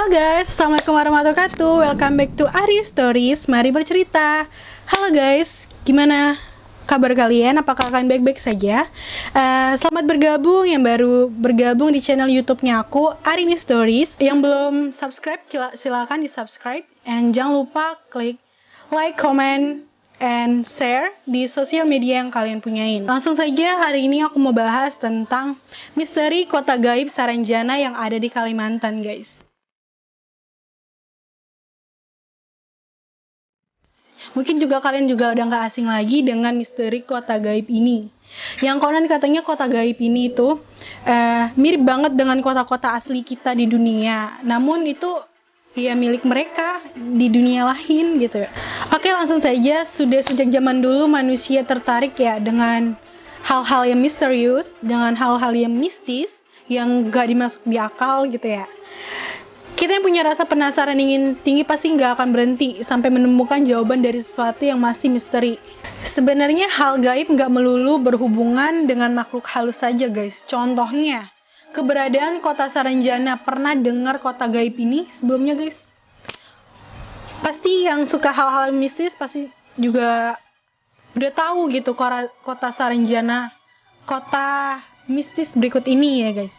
Halo guys, Assalamualaikum warahmatullahi wabarakatuh. Welcome back to Ari Stories. Mari bercerita. Halo guys, gimana kabar kalian? Apakah kalian baik-baik saja? Selamat bergabung yang baru bergabung di channel YouTube-nya aku, Arini Stories. Yang belum subscribe, silakan di subscribe. And jangan lupa klik like, comment, and share di sosial media yang kalian punyain. Langsung saja, hari ini aku mau bahas tentang misteri kota gaib Saranjana yang ada di Kalimantan, guys. Mungkin juga kalian juga udah gak asing lagi dengan misteri kota gaib ini. Yang konon katanya kota gaib ini itu mirip banget dengan kota-kota asli kita di dunia. Namun itu ya milik mereka di dunia lain gitu ya. Oke, langsung saja. Sudah sejak zaman dulu manusia tertarik ya dengan hal-hal yang misterius, dengan hal-hal yang mistis, yang gak dimasuk di akal gitu ya. Kita yang punya rasa penasaran ingin tinggi pasti nggak akan berhenti sampai menemukan jawaban dari sesuatu yang masih misteri. Sebenarnya hal gaib nggak melulu berhubungan dengan makhluk halus saja guys. Contohnya, keberadaan kota Saranjana. Pernah dengar kota gaib ini sebelumnya guys? Pasti yang suka hal-hal mistis pasti juga udah tahu gitu kota Saranjana. Kota mistis berikut ini ya guys.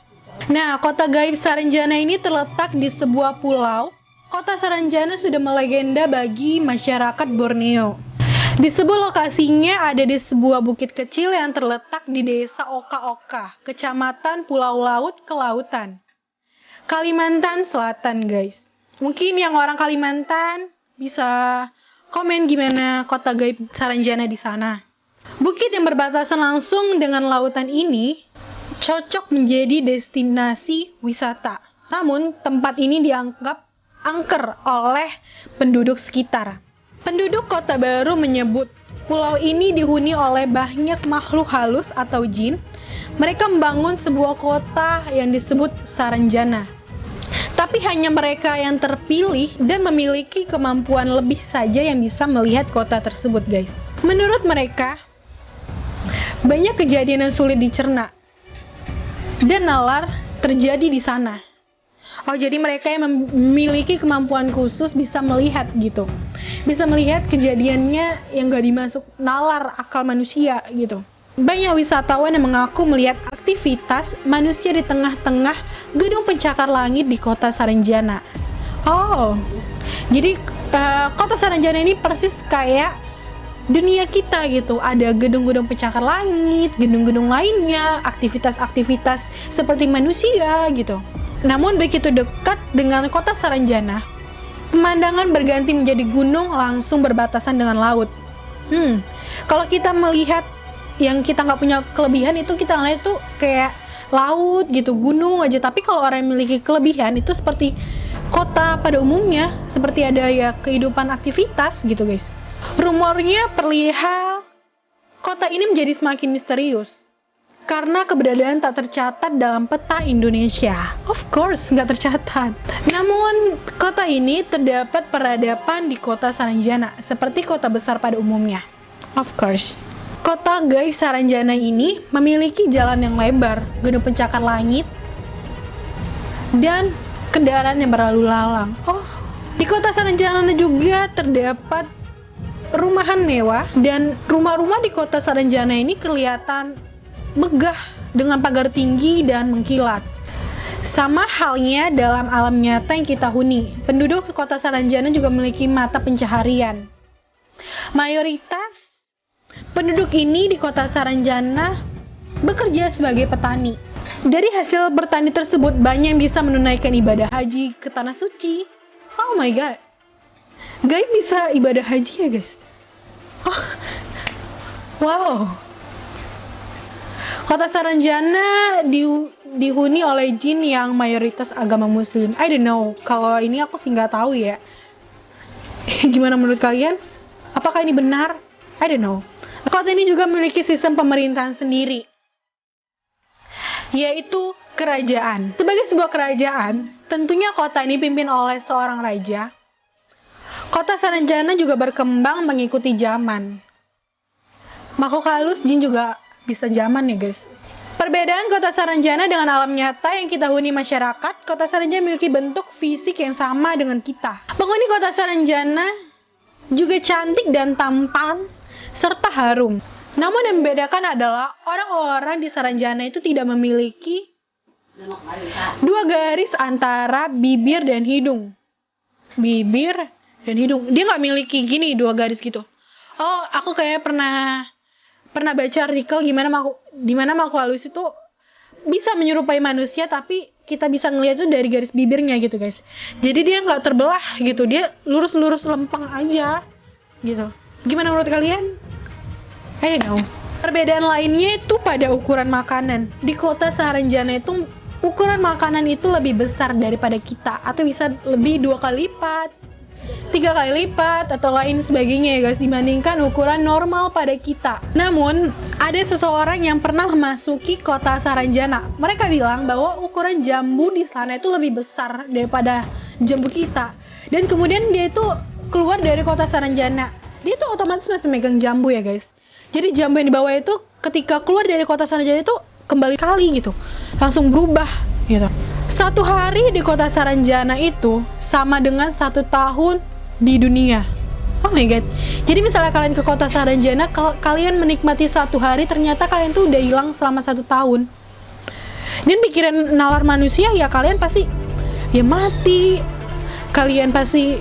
Nah, kota gaib Saranjana ini terletak di sebuah pulau. Kota Saranjana sudah melegenda bagi masyarakat Borneo. Di sebuah lokasinya ada di sebuah bukit kecil yang terletak di desa Oka-Oka, kecamatan Pulau Laut Kelautan, Kalimantan Selatan, guys. Mungkin yang orang Kalimantan bisa komen gimana kota gaib Saranjana di sana. Bukit yang berbatasan langsung dengan lautan ini cocok menjadi destinasi wisata. Namun, tempat ini dianggap angker oleh penduduk sekitar. Penduduk Kota Baru menyebut pulau ini dihuni oleh banyak makhluk halus atau jin. Mereka membangun sebuah kota yang disebut Saranjana. Tapi hanya mereka yang terpilih dan memiliki kemampuan lebih saja yang bisa melihat kota tersebut, guys. Menurut mereka, banyak kejadian yang sulit dicerna dan nalar terjadi di sana. Oh, jadi mereka yang memiliki kemampuan khusus bisa melihat gitu. Bisa melihat kejadiannya yang gak dimasuk nalar akal manusia gitu. Banyak wisatawan yang mengaku melihat aktivitas manusia di tengah-tengah gedung pencakar langit di kota Saranjana. Oh, jadi kota Saranjana ini persis kayak dunia kita gitu. Ada gedung-gedung pencakar langit, gedung-gedung lainnya, aktivitas-aktivitas seperti manusia gitu. Namun begitu dekat dengan kota Saranjana, pemandangan berganti menjadi gunung langsung berbatasan dengan laut. Kalau kita melihat yang kita nggak punya kelebihan itu, kita ngeliat tuh kayak laut gitu, gunung aja. Tapi kalau orang yang memiliki kelebihan itu seperti kota pada umumnya, seperti ada ya kehidupan aktivitas gitu guys. Rumornya perihal kota ini menjadi semakin misterius karena keberadaan tak tercatat dalam peta Indonesia. Of course, nggak tercatat. Namun, kota ini terdapat peradaban di kota Saranjana, seperti kota besar pada umumnya. Of course. Kota gaib Saranjana ini memiliki jalan yang lebar, gedung pencakar langit, dan kendaraan yang berlalu lalang. Oh, di kota Saranjana juga terdapat rumahan mewah, dan rumah-rumah di kota Saranjana ini kelihatan megah dengan pagar tinggi dan mengkilat. Sama halnya dalam alam nyata yang kita huni, penduduk kota Saranjana juga memiliki mata pencaharian. Mayoritas penduduk ini di kota Saranjana bekerja sebagai petani. Dari hasil bertani tersebut, banyak yang bisa menunaikan ibadah haji ke tanah suci. Oh my god, gaib bisa ibadah haji ya guys? Oh, wow. Kota Saranjana dihuni oleh jin yang mayoritas agama muslim. I don't know, kalau ini aku sih nggak tahu ya. Gimana menurut kalian? Apakah ini benar? I don't know. Kota ini juga memiliki sistem pemerintahan sendiri, yaitu kerajaan. Sebagai sebuah kerajaan, tentunya kota ini dipimpin oleh seorang raja. Kota Saranjana juga berkembang mengikuti zaman. Makhluk halus jin juga bisa zaman ya guys. Perbedaan kota Saranjana dengan alam nyata yang kita huni masyarakat, kota Saranjana memiliki bentuk fisik yang sama dengan kita. Penghuni kota Saranjana juga cantik dan tampan, serta harum. Namun yang membedakan adalah orang-orang di Saranjana itu tidak memiliki dua garis antara bibir dan hidung. Bibir dan hidung. Dia nggak miliki gini dua garis gitu. Oh, aku kayak pernah baca artikel dimana makhluk halus itu bisa menyerupai manusia, tapi kita bisa ngeliat itu dari garis bibirnya gitu guys. Jadi dia nggak terbelah gitu, dia lurus-lurus lempeng aja gitu. Gimana menurut kalian? I don't know. Perbedaan lainnya itu pada ukuran makanan. Di kota Saranjana itu ukuran makanan itu lebih besar daripada kita, atau bisa lebih 2 kali lipat, 3 kali lipat, atau lain sebagainya ya guys, dibandingkan ukuran normal pada kita. Namun, ada seseorang yang pernah memasuki kota Saranjana. Mereka bilang bahwa ukuran jambu di sana itu lebih besar daripada jambu kita. Dan kemudian dia itu keluar dari kota Saranjana. Dia itu otomatis masih megang jambu ya guys. Jadi jambu yang di bawah itu ketika keluar dari kota Saranjana itu kembali kali gitu. Langsung berubah gitu. 1 hari di kota Saranjana itu sama dengan 1 tahun di dunia. Oh my god. Jadi misalnya kalian ke kota Saranjana, kalian menikmati 1 hari, ternyata kalian tuh udah hilang selama 1 tahun. Dan pikiran nalar manusia ya kalian pasti ya mati, kalian pasti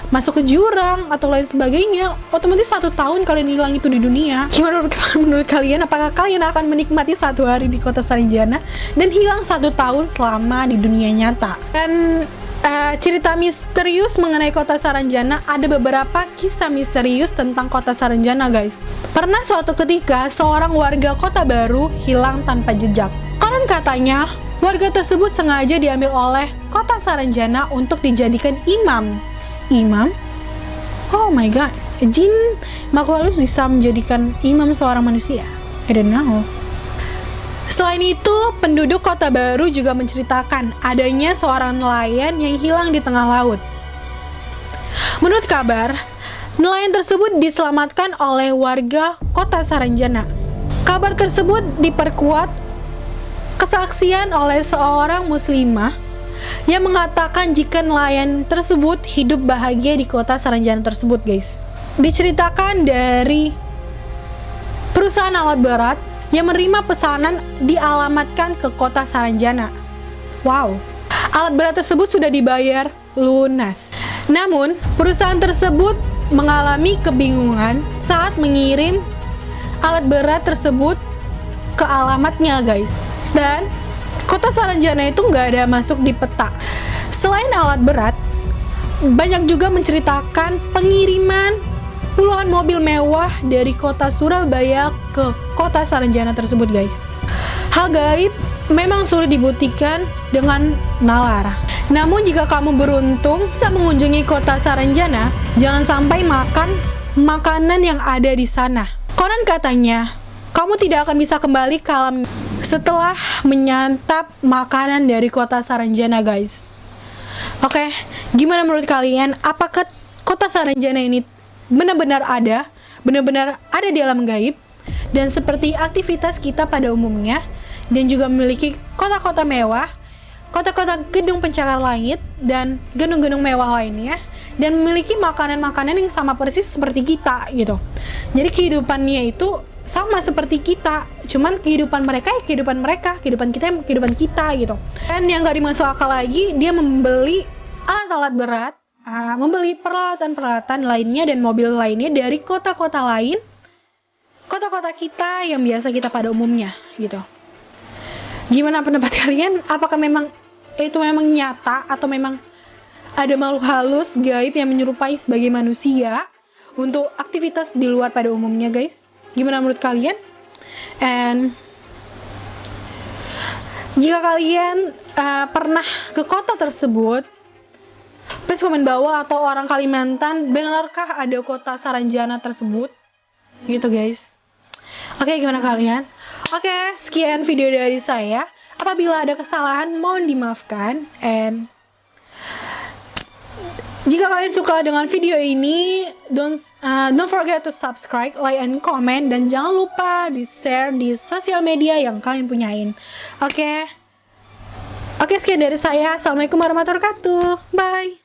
masuk ke jurang atau lain sebagainya. Otomatis 1 tahun kalian hilang itu di dunia. Gimana menurut kalian? Apakah kalian akan menikmati 1 hari di kota Saranjana dan hilang 1 tahun selama di dunia nyata? Dan cerita misterius mengenai kota Saranjana, ada beberapa kisah misterius tentang kota Saranjana guys. Pernah suatu ketika seorang warga kota baru hilang tanpa jejak. Konon katanya warga tersebut sengaja diambil oleh kota Saranjana untuk dijadikan imam. Imam? Oh my god, jin makhluk halus bisa menjadikan imam seorang manusia? I don't know. Selain itu, penduduk kota baru juga menceritakan adanya seorang nelayan yang hilang di tengah laut. Menurut kabar, nelayan tersebut diselamatkan oleh warga kota Saranjana. Kabar tersebut diperkuat kesaksian oleh seorang muslimah yang mengatakan jika nelayan tersebut hidup bahagia di kota Saranjana tersebut guys. Diceritakan dari perusahaan alat berat yang menerima pesanan dialamatkan ke kota Saranjana. Wow, alat berat tersebut sudah dibayar lunas. Namun, perusahaan tersebut mengalami kebingungan saat mengirim alat berat tersebut ke alamatnya guys. Dan kota Saranjana itu nggak ada masuk di peta. Selain alat berat, banyak juga menceritakan pengiriman puluhan mobil mewah dari kota Surabaya ke kota Saranjana tersebut guys. Hal gaib memang sulit dibuktikan dengan nalar. Namun jika kamu beruntung bisa mengunjungi kota Saranjana, jangan sampai makan makanan yang ada di sana. Konon katanya, kamu tidak akan bisa kembali ke alam setelah menyantap makanan dari kota Saranjana guys. Oke, gimana menurut kalian? Apakah kota Saranjana ini benar-benar ada di alam gaib, dan seperti aktivitas kita pada umumnya, dan juga memiliki kota-kota mewah, kota-kota gedung pencakar langit, dan gedung-gedung mewah lainnya, dan memiliki makanan-makanan yang sama persis seperti kita gitu. Jadi kehidupannya itu sama seperti kita, cuman kehidupan mereka ya kehidupan kita ya kehidupan kita gitu. Dan yang gak dimasuk akal lagi, dia membeli alat-alat berat, membeli peralatan-peralatan lainnya dan mobil lainnya dari kota-kota lain, kota-kota kita yang biasa kita pada umumnya gitu. Gimana pendapat kalian? Apakah memang itu memang nyata atau memang ada makhluk halus gaib yang menyerupai sebagai manusia untuk aktivitas di luar pada umumnya guys? Gimana menurut kalian? And jika kalian pernah ke kota tersebut, please komen bawah, atau orang Kalimantan, benarkah ada kota Saranjana tersebut? Gitu guys. Oke, gimana kalian? Oke, sekian video dari saya. Apabila ada kesalahan, mohon dimaafkan. And Jika kalian suka dengan video ini, don't forget to subscribe, like, and comment, dan jangan lupa di share di sosial media yang kalian punyain. Oke, sekian dari saya. Assalamualaikum warahmatullahi wabarakatuh. Bye.